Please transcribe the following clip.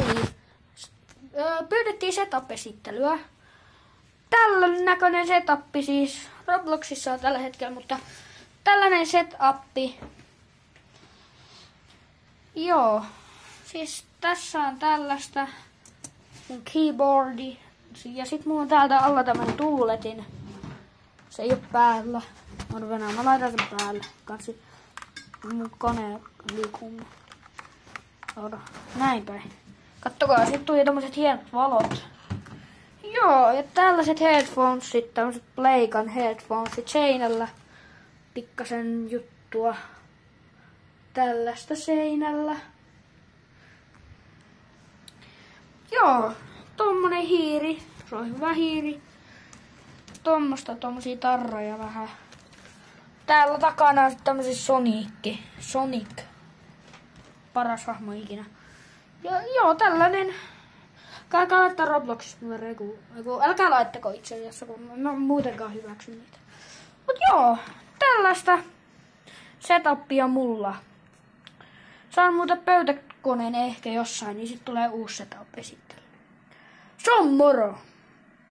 Hei! Pyydettiin setup-esittelyä. Tällä näköinen setup siis. Robloxissa on tällä hetkellä, mutta tällainen setup. Joo. Siis tässä on tällaista mun keyboardi. Ja sit mulla on täältä alla tämän tuuletin. Se ei oo päällä. Mä laitan sen päälle. Kansi mun kone liikuu. Näin päin. Kattokaa, sit tuli tommoset hienot valot. Joo, ja tällaiset headphonesit, tämmöset Playkan headphonesit seinällä. Pikkasen juttua. Tällaista seinällä. Joo, tommonen hiiri. Se on hyvä hiiri. Tommosia tarroja vähän. Täällä takana on tämmöset Sonic. Paras hahmo ikinä. Ja joo, tällainen. Älkää laittaa Robloxissa mulle älkää laittako itse asiassa, kun mä muutenkaan hyväksyn niitä. Mut joo, tällaista setupia mulla. Saan muuten pöytäkoneen ehkä jossain, niin sit tulee uusi setup-esittely. Se on moro!